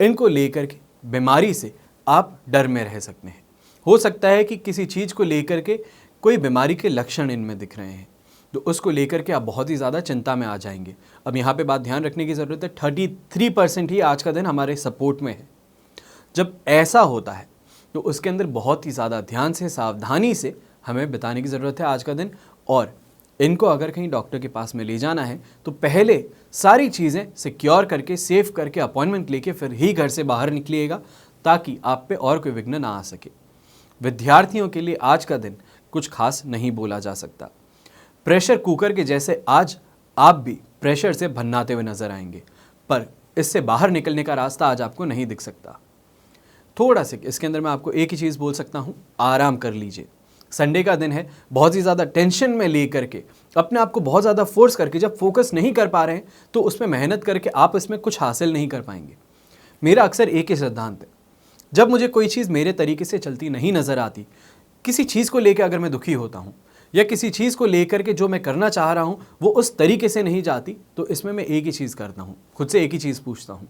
इनको लेकर के बीमारी से आप डर में रह सकते हैं। हो सकता है कि किसी चीज़ को लेकर के कोई बीमारी के लक्षण इनमें दिख रहे हैं, तो उसको लेकर के आप बहुत ही ज़्यादा चिंता में आ जाएंगे। अब यहाँ पे बात ध्यान रखने की ज़रूरत है, 33% ही आज का दिन हमारे सपोर्ट में है। जब ऐसा होता है तो उसके अंदर बहुत ही ज़्यादा ध्यान से, सावधानी से हमें बिताने की ज़रूरत है आज का दिन। और इनको अगर कहीं डॉक्टर के पास में ले जाना है तो पहले सारी चीज़ें सिक्योर करके, सेव करके, अपॉइंटमेंट लेके फिर ही घर से बाहर निकलिएगा, ताकि आप पे और कोई विघ्न ना आ सके। विद्यार्थियों के लिए आज का दिन कुछ खास नहीं बोला जा सकता। प्रेशर कुकर के जैसे आज आप भी प्रेशर से भन्नाते हुए नजर आएंगे, पर इससे बाहर निकलने का रास्ता आज आपको नहीं दिख सकता। थोड़ा सा इसके अंदर मैं आपको एक ही चीज़ बोल सकता हूँ, आराम कर लीजिए। संडे का दिन है, बहुत ही ज़्यादा टेंशन में ले करके, अपने आप को बहुत ज़्यादा फोर्स करके जब फोकस नहीं कर पा रहे हैं तो उसमें मेहनत करके आप इसमें कुछ हासिल नहीं कर पाएंगे। मेरा अक्सर एक ही सिद्धांत है, जब मुझे कोई चीज़ मेरे तरीके से चलती नहीं नज़र आती, किसी चीज़ को लेकर अगर मैं दुखी होता हूँ या किसी चीज़ को लेकर के जो मैं करना चाह रहा हूँ वो उस तरीके से नहीं जाती, तो इसमें मैं एक ही चीज़ करता हूँ, खुद से एक ही चीज़ पूछता हूँ,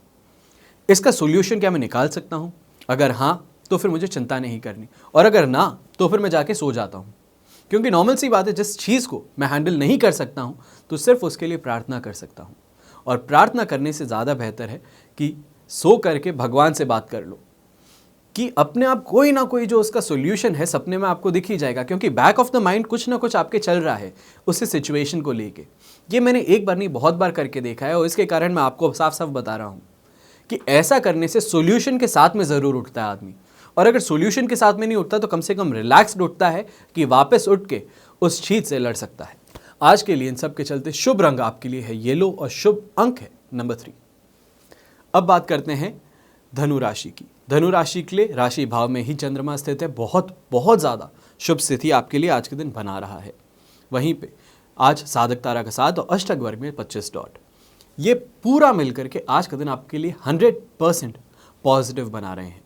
इसका सोल्यूशन क्या मैं निकाल सकता हूँ? अगर हाँ तो फिर मुझे चिंता नहीं करनी, और अगर ना तो फिर मैं जाके सो जाता हूँ। क्योंकि नॉर्मल सी बात है, जिस चीज़ को मैं हैंडल नहीं कर सकता हूँ तो सिर्फ उसके लिए प्रार्थना कर सकता हूँ। और प्रार्थना करने से ज़्यादा बेहतर है कि सो करके भगवान से बात कर लो, कि अपने आप कोई ना कोई जो उसका सोल्यूशन है सपने में आपको दिख ही जाएगा। क्योंकि बैक ऑफ द माइंड कुछ ना कुछ आपके चल रहा है उसी सिचुएशन को लेके। ये मैंने एक बार नहीं बहुत बार करके देखा है, और इसके कारण मैं आपको साफ साफ बता रहा हूँ कि ऐसा करने से सोल्यूशन के साथ में ज़रूर उठता है आदमी। और अगर सोल्यूशन के साथ में नहीं उठता तो कम से कम रिलैक्स्ड उठता है कि वापस उठ के उस चीज़ से लड़ सकता है। आज के लिए इन सब के चलते शुभ रंग आपके लिए है येलो और शुभ अंक है नंबर 3। अब बात करते हैं धनु राशि की। धनु राशि के लिए राशि भाव में ही चंद्रमा स्थित है। बहुत बहुत ज़्यादा शुभ स्थिति आपके लिए आज के दिन बना रहा है। वहीं पे आज साधक तारा का 7 और अष्टक वर्ग में 25 डॉट, ये पूरा मिलकर के आज का दिन आपके लिए 100% पॉजिटिव बना रहे हैं।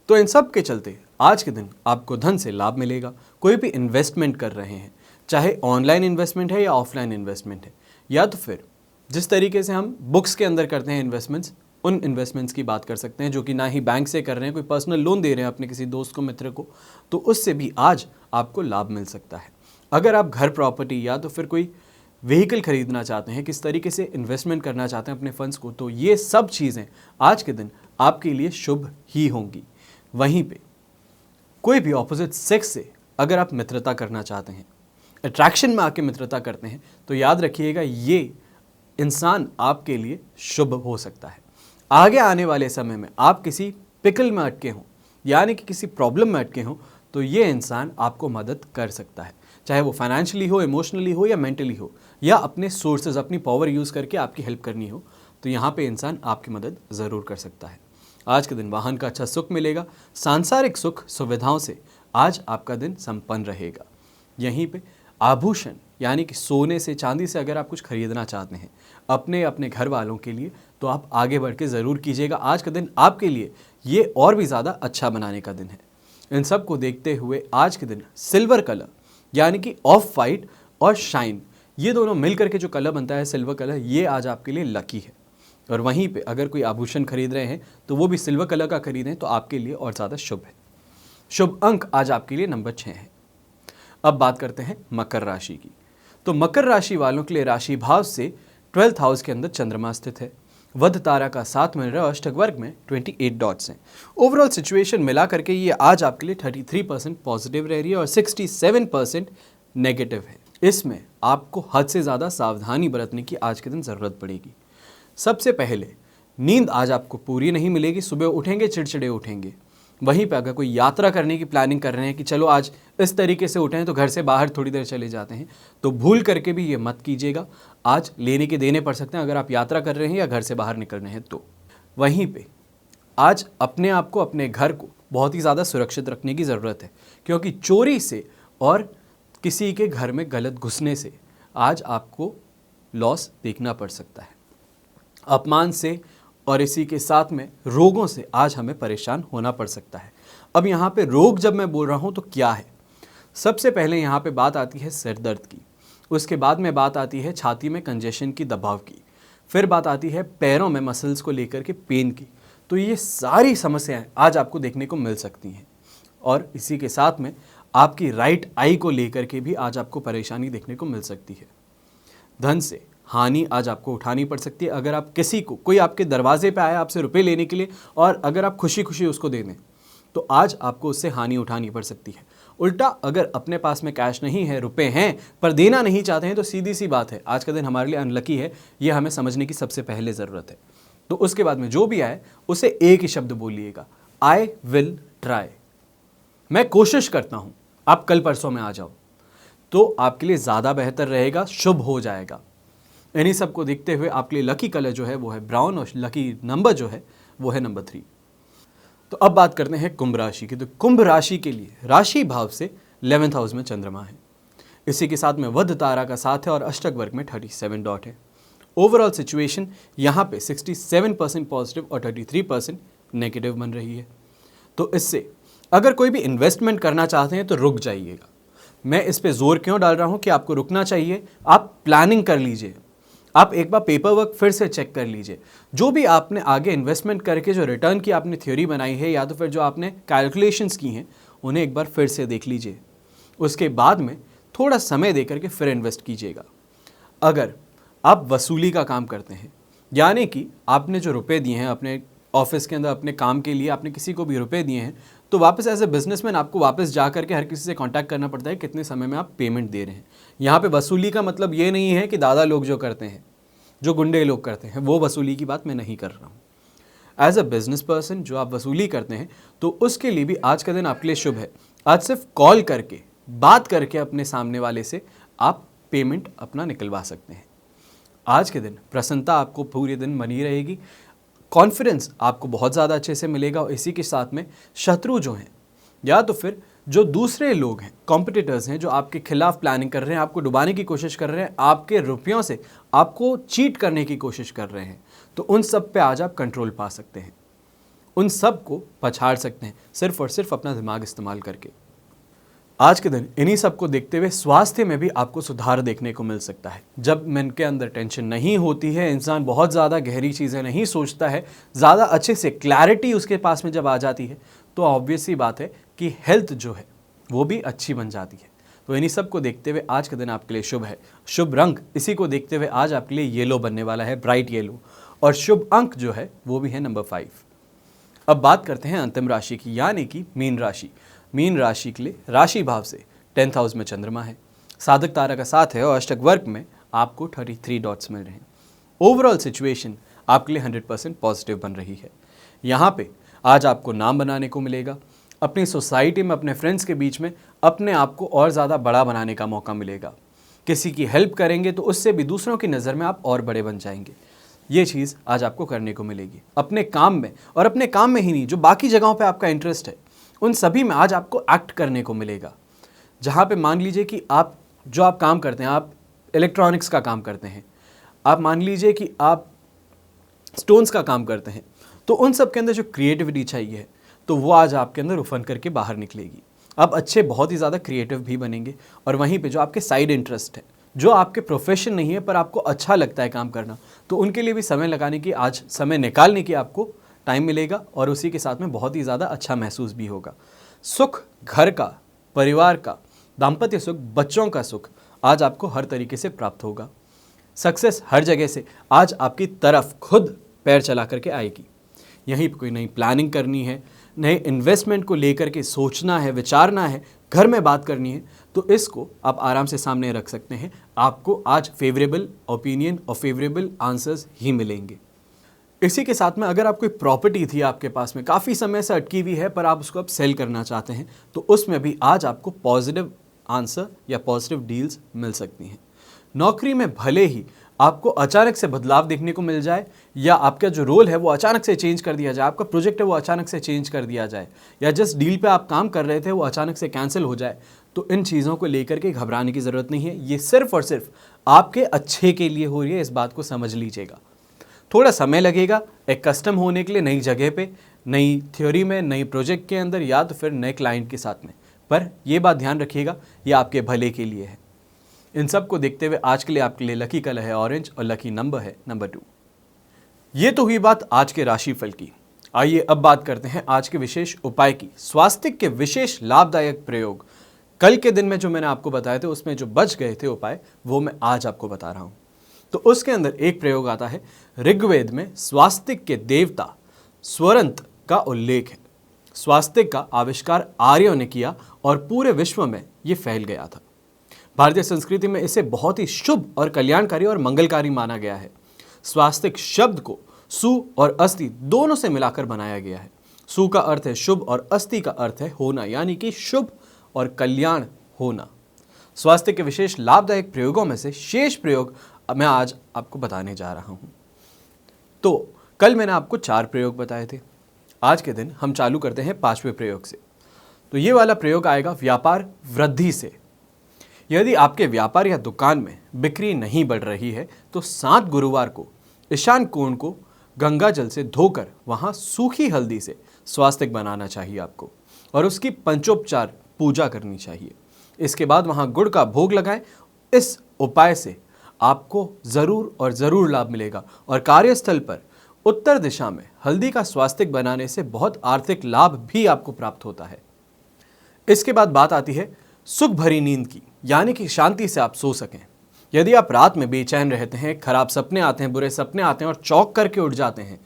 तो इन सब के चलते आज के दिन आपको धन से लाभ मिलेगा। कोई भी इन्वेस्टमेंट कर रहे हैं, चाहे ऑनलाइन इन्वेस्टमेंट है या ऑफलाइन इन्वेस्टमेंट है, या तो फिर जिस तरीके से हम बुक्स के अंदर करते हैं इन्वेस्टमेंट्स, उन इन्वेस्टमेंट्स की बात कर सकते हैं जो कि ना ही बैंक से कर रहे हैं, कोई पर्सनल लोन दे रहे हैं अपने किसी दोस्त को, मित्र को, तो उससे भी आज आपको लाभ मिल सकता है। अगर आप घर, प्रॉपर्टी या तो फिर कोई व्हीकल खरीदना चाहते हैं, किस तरीके से इन्वेस्टमेंट करना चाहते हैं अपने फंड्स को, तो ये सब चीज़ें आज के दिन आपके लिए शुभ ही होंगी। वहीं पे कोई भी ऑपोजिट सेक्स से अगर आप मित्रता करना चाहते हैं, अट्रैक्शन में आके मित्रता करते हैं, तो याद रखिएगा ये इंसान आपके लिए शुभ हो सकता है। आगे आने वाले समय में आप किसी पिकल में अटके हों, यानी कि किसी प्रॉब्लम में अटके हों, तो ये इंसान आपको मदद कर सकता है, चाहे वो फाइनेंशियली हो, इमोशनली हो या मेंटली हो, या अपने सोर्सेज, अपनी पावर यूज़ करके आपकी हेल्प करनी हो, तो यहाँ पे इंसान आपकी मदद ज़रूर कर सकता है। आज के दिन वाहन का अच्छा सुख मिलेगा। सांसारिक सुख सुविधाओं से आज आपका दिन संपन्न रहेगा। यहीं पे आभूषण यानी कि सोने से, चांदी से अगर आप कुछ खरीदना चाहते हैं अपने अपने घर वालों के लिए, तो आप आगे बढ़ के ज़रूर कीजिएगा। आज का दिन आपके लिए ये और भी ज़्यादा अच्छा बनाने का दिन है। इन सब को देखते हुए आज के दिन सिल्वर कलर यानी कि ऑफ वाइट और शाइन, ये दोनों मिलकर के जो कलर बनता है सिल्वर कलर, ये आज आपके लिए लकी है। और वहीं पे अगर कोई आभूषण खरीद रहे हैं तो वो भी सिल्वर कलर का खरीदें तो आपके लिए और ज़्यादा शुभ है। शुभ अंक आज आपके लिए नंबर 6 है। अब बात करते हैं मकर राशि की। तो मकर राशि वालों के लिए राशि भाव से 12th हाउस के अंदर चंद्रमा स्थित है। वध तारा का 7 मिल रहा है और अष्टक वर्ग में 28 डॉट्स हैं। ओवरऑल सिचुएशन मिला करके ये आज आपके लिए 33% पॉजिटिव रह रही है और 67% नेगेटिव है। इसमें आपको हद से ज़्यादा सावधानी बरतने की आज के दिन ज़रूरत पड़ेगी। सबसे पहले नींद आज आपको पूरी नहीं मिलेगी, सुबह उठेंगे चिड़चिड़े उठेंगे। वहीं पे अगर कोई यात्रा करने की प्लानिंग कर रहे हैं कि चलो आज इस तरीके से उठें तो घर से बाहर थोड़ी देर चले जाते हैं, तो भूल करके भी ये मत कीजिएगा। आज लेने के देने पड़ सकते हैं अगर आप यात्रा कर रहे हैं या घर से बाहर निकल रहे हैं तो। वहीं पे आज अपने आप को, अपने घर को बहुत ही ज़्यादा सुरक्षित रखने की ज़रूरत है, क्योंकि चोरी से और किसी के घर में गलत घुसने से आज आपको लॉस देखना पड़ सकता है। अपमान से और इसी के साथ में रोगों से आज हमें परेशान होना पड़ सकता है। अब यहाँ पे रोग जब मैं बोल रहा हूँ तो क्या है, सबसे पहले यहाँ पे बात आती है सिर दर्द की, उसके बाद में बात आती है छाती में कंजेशन की, दबाव की, फिर बात आती है पैरों में मसल्स को लेकर के पेन की। तो ये सारी समस्याएं आज आपको देखने को मिल सकती हैं। और इसी के साथ में आपकी राइट आई को लेकर के भी आज आपको परेशानी देखने को मिल सकती है। धन से हानि आज आपको उठानी पड़ सकती है। अगर आप किसी को, कोई आपके दरवाजे पे आया आपसे रुपए लेने के लिए और अगर आप खुशी खुशी उसको दे दें तो आज आपको उससे हानि उठानी पड़ सकती है। उल्टा अगर अपने पास में कैश नहीं है, रुपए हैं पर देना नहीं चाहते हैं, तो सीधी सी बात है आज का दिन हमारे लिए अनलकी है। ये हमें समझने की सबसे पहले ज़रूरत है। तो उसके बाद में जो भी आए उसे एक ही शब्द बोलिएगा, आई विल ट्राई। मैं कोशिश करता हूँ, आप कल परसों में आ जाओ तो आपके लिए ज़्यादा बेहतर रहेगा, शुभ हो जाएगा। इन्हीं सब को देखते हुए आपके लिए लकी कलर जो है वो है ब्राउन और लकी नंबर जो है वो है नंबर 3। तो अब बात करते हैं कुंभ राशि की। तो कुंभ राशि के लिए राशि भाव से 11th हाउस में चंद्रमा है। इसी के साथ में वध तारा का साथ है और अष्टक वर्ग में 37 डॉट है। ओवरऑल सिचुएशन यहाँ पे 67% पॉजिटिव और 33% नेगेटिव बन रही है। तो इससे अगर कोई भी इन्वेस्टमेंट करना चाहते हैं तो रुक जाइएगा। मैं इस पे जोर क्यों डाल रहा हूँ कि आपको रुकना चाहिए। आप प्लानिंग कर लीजिए, आप एक बार पेपर वर्क फिर से चेक कर लीजिए। जो भी आपने आगे इन्वेस्टमेंट करके जो रिटर्न की आपने थ्योरी बनाई है या तो फिर जो आपने कैलकुलेशंस की हैं उन्हें एक बार फिर से देख लीजिए। उसके बाद में थोड़ा समय दे करके फिर इन्वेस्ट कीजिएगा। अगर आप वसूली का काम करते हैं, यानी कि आपने जो रुपए दिए हैं अपने ऑफिस के अंदर अपने काम के लिए, आपने किसी को भी रुपए दिए हैं, तो वापस एज ए बिजनेसमैन आपको वापस जा करके हर किसी से कांटेक्ट करना पड़ता है कितने समय में आप पेमेंट दे रहे हैं। यहाँ पे वसूली का मतलब ये नहीं है कि दादा लोग जो करते हैं, जो गुंडे लोग करते हैं, वो वसूली की बात मैं नहीं कर रहा हूँ। एज अ बिजनेस पर्सन जो आप वसूली करते हैं तो उसके लिए भी आज का दिन आपके लिए शुभ है। आज सिर्फ कॉल करके, बात करके अपने सामने वाले से आप पेमेंट अपना निकलवा सकते हैं। आज के दिन प्रसन्नता आपको पूरे दिन बनी रहेगी। कॉन्फिडेंस आपको बहुत ज़्यादा अच्छे से मिलेगा और इसी के साथ में शत्रु जो हैं या तो फिर जो दूसरे लोग हैं, कॉम्पिटिटर्स हैं, जो आपके खिलाफ प्लानिंग कर रहे हैं, आपको डुबाने की कोशिश कर रहे हैं, आपके रुपयों से आपको चीट करने की कोशिश कर रहे हैं, तो उन सब पे आज आप कंट्रोल पा सकते हैं, उन सब को पछाड़ सकते हैं सिर्फ और सिर्फ अपना दिमाग इस्तेमाल करके। आज के दिन इन्हीं सब को देखते हुए स्वास्थ्य में भी आपको सुधार देखने को मिल सकता है। जब मन के अंदर टेंशन नहीं होती है, इंसान बहुत ज़्यादा गहरी चीज़ें नहीं सोचता है, ज़्यादा अच्छे से क्लैरिटी उसके पास में जब आ जाती है, तो ऑब्वियस सी बात है कि हेल्थ जो है वो भी अच्छी बन जाती है। तो इन्हीं सब को देखते हुए आज का दिन आपके लिए शुभ है। शुभ रंग इसी को देखते हुए आज आपके लिए येलो बनने वाला है, ब्राइट येलो, और शुभ अंक जो है वो भी है नंबर 5। अब बात करते हैं अंतिम राशि की, यानी कि मीन राशि। मीन राशि के लिए राशि भाव से 10th हाउस में चंद्रमा है, साधक तारा का साथ है और अष्टक वर्ग में आपको 33 डॉट्स मिल रहे हैं। ओवरऑल सिचुएशन आपके लिए 100% पॉजिटिव बन रही है। यहाँ पे आज आपको नाम बनाने को मिलेगा, अपनी सोसाइटी में, अपने फ्रेंड्स के बीच में अपने आप को और ज़्यादा बड़ा बनाने का मौका मिलेगा। किसी की हेल्प करेंगे तो उससे भी दूसरों की नज़र में आप और बड़े बन जाएंगे। ये चीज़ आज आपको करने को मिलेगी अपने काम में, और अपने काम में ही नहीं, जो बाकी जगहों पे आपका इंटरेस्ट है उन सभी में आज आपको एक्ट करने को मिलेगा। जहाँ पे मान लीजिए कि आप काम करते हैं, आप इलेक्ट्रॉनिक्स का काम करते हैं, आप मान लीजिए कि आप स्टोन्स का काम करते हैं, तो उन सब के अंदर जो क्रिएटिविटी चाहिए तो वो आज आपके अंदर उफन करके बाहर निकलेगी। आप अच्छे, बहुत ही ज़्यादा क्रिएटिव भी बनेंगे। और वहीं पे जो आपके साइड इंटरेस्ट है, जो आपके प्रोफेशन नहीं है पर आपको अच्छा लगता है काम करना, तो उनके लिए भी समय लगाने की, आज समय निकालने की आपको टाइम मिलेगा और उसी के साथ में बहुत ही ज़्यादा अच्छा महसूस भी होगा। सुख, घर का, परिवार का, दाम्पत्य सुख, बच्चों का सुख आज आपको हर तरीके से प्राप्त होगा। सक्सेस हर जगह से आज आपकी तरफ खुद पैर चला करके आएगी। यहीं पर कोई नई प्लानिंग करनी है, नए इन्वेस्टमेंट को लेकर के सोचना है, विचारना है, घर में बात करनी है, तो इसको आप आराम से सामने रख सकते हैं। आपको आज फेवरेबल ओपिनियन और फेवरेबल आंसर्स ही मिलेंगे। इसी के साथ में अगर आप कोई प्रॉपर्टी थी आपके पास में, काफ़ी समय से अटकी हुई है पर आप उसको अब सेल करना चाहते हैं, तो उसमें भी आज आपको पॉजिटिव आंसर या पॉजिटिव डील्स मिल सकती हैं। नौकरी में भले ही आपको अचानक से बदलाव देखने को मिल जाए, या आपका जो रोल है वो अचानक से चेंज कर दिया जाए, आपका प्रोजेक्ट है वो अचानक से चेंज कर दिया जाए, या जिस डील पे आप काम कर रहे थे वो अचानक से कैंसिल हो जाए, तो इन चीज़ों को लेकर के घबराने की ज़रूरत नहीं है। ये सिर्फ और सिर्फ आपके अच्छे के लिए हो रही है, इस बात को समझ लीजिएगा। थोड़ा समय लगेगा एक कस्टम होने के लिए, नई जगह पे, नई थ्योरी में, नई प्रोजेक्ट के अंदर, या तो फिर नए क्लाइंट के साथ में, पर यह बात ध्यान रखिएगा ये आपके भले के लिए है। इन सब को देखते हुए आज के लिए आपके लिए लकी कलर है ऑरेंज और लकी नंबर है नंबर 2। ये तो हुई बात आज के राशिफल की। आइए अब बात करते हैं आज के विशेष उपाय की। स्वास्थ्य के विशेष लाभदायक प्रयोग कल के दिन में जो मैंने आपको बताए थे, उसमें जो बच गए थे उपाय, वो मैं आज आपको बता रहा हूं। तो उसके अंदर एक प्रयोग आता है, ऋग्वेद में स्वास्तिक के देवता स्वरंत का उल्लेख है। स्वास्तिक का आविष्कार आर्यों ने किया और पूरे विश्व में ये फैल गया था। भारतीय संस्कृति में इसे बहुत ही शुभ और कल्याणकारी और मंगलकारी माना गया है। स्वास्तिक शब्द को सु और अस्थि दोनों से मिलाकर बनाया गया है। सु का अर्थ है शुभ और अस्थि का अर्थ है होना, यानी कि शुभ और कल्याण होना। स्वास्थ्य के विशेष लाभदायक प्रयोगों में से शेष प्रयोग मैं आज आपको बताने जा रहा हूं। तो कल मैंने आपको 4 प्रयोग बताए थे। आज के दिन हम चालू करते हैं 5वें प्रयोग से। तो ये वाला प्रयोग आएगा व्यापार वृद्धि से। यदि आपके व्यापार या दुकान में बिक्री नहीं बढ़ रही है तो 7 गुरुवार को ईशान कोण को गंगा जल से धोकर वहाँ सूखी हल्दी से स्वास्तिक बनाना चाहिए आपको, और उसकी पंचोपचार पूजा करनी चाहिए। इसके बाद वहाँ गुड़ का भोग लगाएं। इस उपाय से आपको ज़रूर और ज़रूर लाभ मिलेगा, और कार्यस्थल पर उत्तर दिशा में हल्दी का स्वास्तिक बनाने से बहुत आर्थिक लाभ भी आपको प्राप्त होता है। इसके बाद बात आती है सुख भरी नींद की, यानी कि शांति से आप सो सकें। यदि आप रात में बेचैन रहते हैं, खराब सपने आते हैं, बुरे सपने आते हैं और चौंक करके उठ जाते हैं,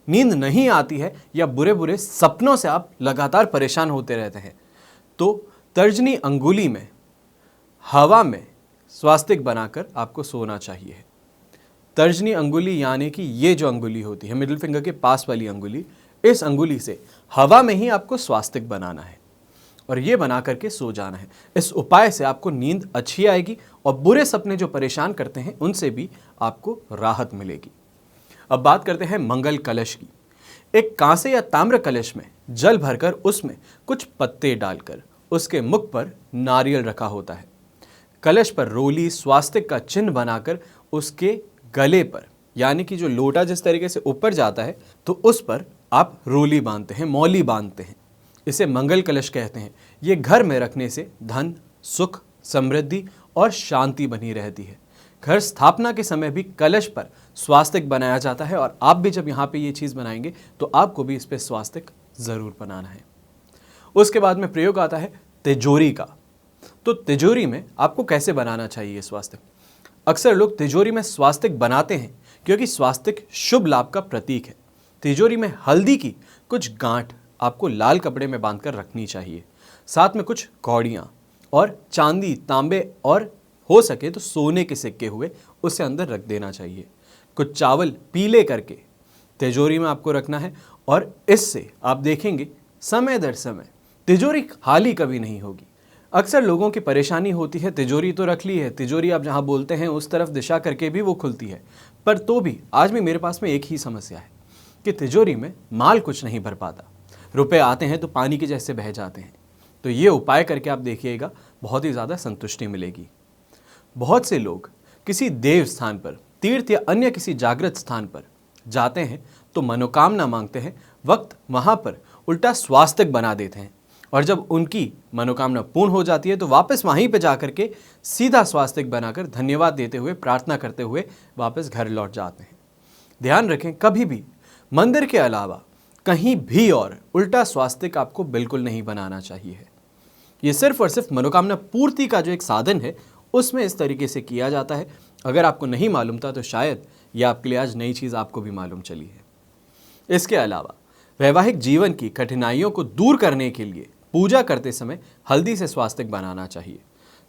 नींद नहीं आती है, या बुरे बुरे सपनों से आप लगातार परेशान होते रहते हैं, तो तर्जनी अंगुली में हवा में स्वास्तिक बनाकर आपको सोना चाहिए। तर्जनी अंगुली यानी कि ये जो अंगुली होती है मिडिल फिंगर के पास वाली अंगुली, इस अंगुली से हवा में ही आपको स्वास्तिक बनाना है और ये बना करके सो जाना है। इस उपाय से आपको नींद अच्छी आएगी और बुरे सपने जो परेशान करते हैं उनसे भी आपको राहत मिलेगी। अब बात करते हैं मंगल कलश की। एक कांसे या ताम्र कलश में जल भरकर उसमें कुछ पत्ते डालकर उसके मुख पर नारियल रखा होता है। कलश पर रोली स्वास्तिक का चिन्ह बनाकर उसके गले पर, यानी कि जो लोटा जिस तरीके से ऊपर जाता है तो उस पर आप रोली बांधते हैं, मौली बांधते हैं। इसे मंगल कलश कहते हैं। ये घर में रखने से धन, सुख, समृद्धि और शांति बनी रहती है। घर स्थापना के समय भी कलश पर स्वास्तिक बनाया जाता है और आप भी जब यहाँ पे ये चीज़ बनाएंगे तो आपको भी इस पे स्वास्तिक ज़रूर बनाना है। उसके बाद में प्रयोग आता है तिजोरी का। तो तिजोरी में आपको कैसे बनाना चाहिए स्वास्तिक? अक्सर लोग तिजोरी में स्वास्तिक बनाते हैं क्योंकि स्वास्तिक शुभ लाभ का प्रतीक है। तिजोरी में हल्दी की कुछ गांठ आपको लाल कपड़े में बांधकर रखनी चाहिए। साथ में कुछ कौड़ियाँ और चांदी, तांबे और हो सके तो सोने के सिक्के हुए उसे अंदर रख देना चाहिए। कुछ चावल पीले करके तिजोरी में आपको रखना है और इससे आप देखेंगे समय दर समय तिजोरी खाली कभी नहीं होगी। अक्सर लोगों की परेशानी होती है, तिजोरी तो रख ली है, तिजोरी आप जहाँ बोलते हैं उस तरफ दिशा करके भी वो खुलती है, पर तो भी आज भी मेरे पास में एक ही समस्या है कि तिजोरी में माल कुछ नहीं भर पाता। रुपए आते हैं तो पानी के जैसे बह जाते हैं। तो ये उपाय करके आप देखिएगा, बहुत ही ज़्यादा संतुष्टि मिलेगी। बहुत से लोग किसी देव स्थान पर, तीर्थ या अन्य किसी जागृत स्थान पर जाते हैं तो मनोकामना मांगते हैं, वक्त वहाँ पर उल्टा स्वास्तिक बना देते हैं और जब उनकी मनोकामना पूर्ण हो जाती है तो वापस वहीं पे जाकर के सीधा स्वास्तिक बनाकर धन्यवाद देते हुए, प्रार्थना करते हुए वापस घर लौट जाते हैं। ध्यान रखें, कभी भी मंदिर के अलावा कहीं भी और उल्टा स्वास्तिक आपको बिल्कुल नहीं बनाना चाहिए। ये सिर्फ और सिर्फ मनोकामना पूर्ति का जो एक साधन है उसमें इस तरीके से किया जाता है। अगर आपको नहीं मालूम था तो शायद यह आपके लिए आज नई चीज़ आपको भी मालूम चली है। इसके अलावा वैवाहिक जीवन की कठिनाइयों को दूर करने के लिए पूजा करते समय हल्दी से स्वास्तिक बनाना चाहिए।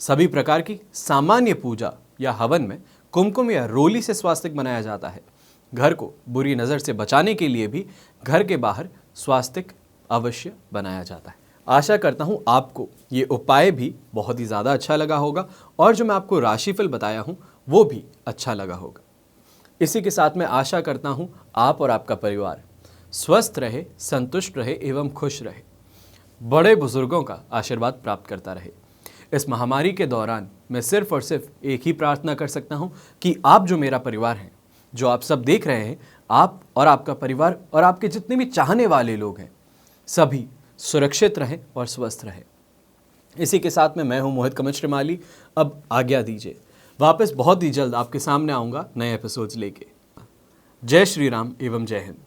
सभी प्रकार की सामान्य पूजा या हवन में कुमकुम या रोली से स्वास्तिक बनाया जाता है। घर को बुरी नज़र से बचाने के लिए भी घर के बाहर स्वास्तिक अवश्य बनाया जाता है। आशा करता हूँ आपको ये उपाय भी बहुत ही ज़्यादा अच्छा लगा होगा और जो मैं आपको राशिफल बताया हूँ वो भी अच्छा लगा होगा। इसी के साथ मैं आशा करता हूँ आप और आपका परिवार स्वस्थ रहे, संतुष्ट रहे एवं खुश रहे, बड़े बुजुर्गों का आशीर्वाद प्राप्त करता रहे। इस महामारी के दौरान मैं सिर्फ और सिर्फ एक ही प्रार्थना कर सकता हूँ कि आप जो मेरा परिवार हैं, जो आप सब देख रहे हैं, आप और आपका परिवार और आपके जितने भी चाहने वाले लोग हैं, सभी सुरक्षित रहें और स्वस्थ रहें। इसी के साथ में मैं हूं मोहित कमल श्रीमाली। अब आज्ञा दीजिए, वापस बहुत ही जल्द आपके सामने आऊँगा नए एपिसोड्स लेके। जय श्री राम एवं जय हिंद।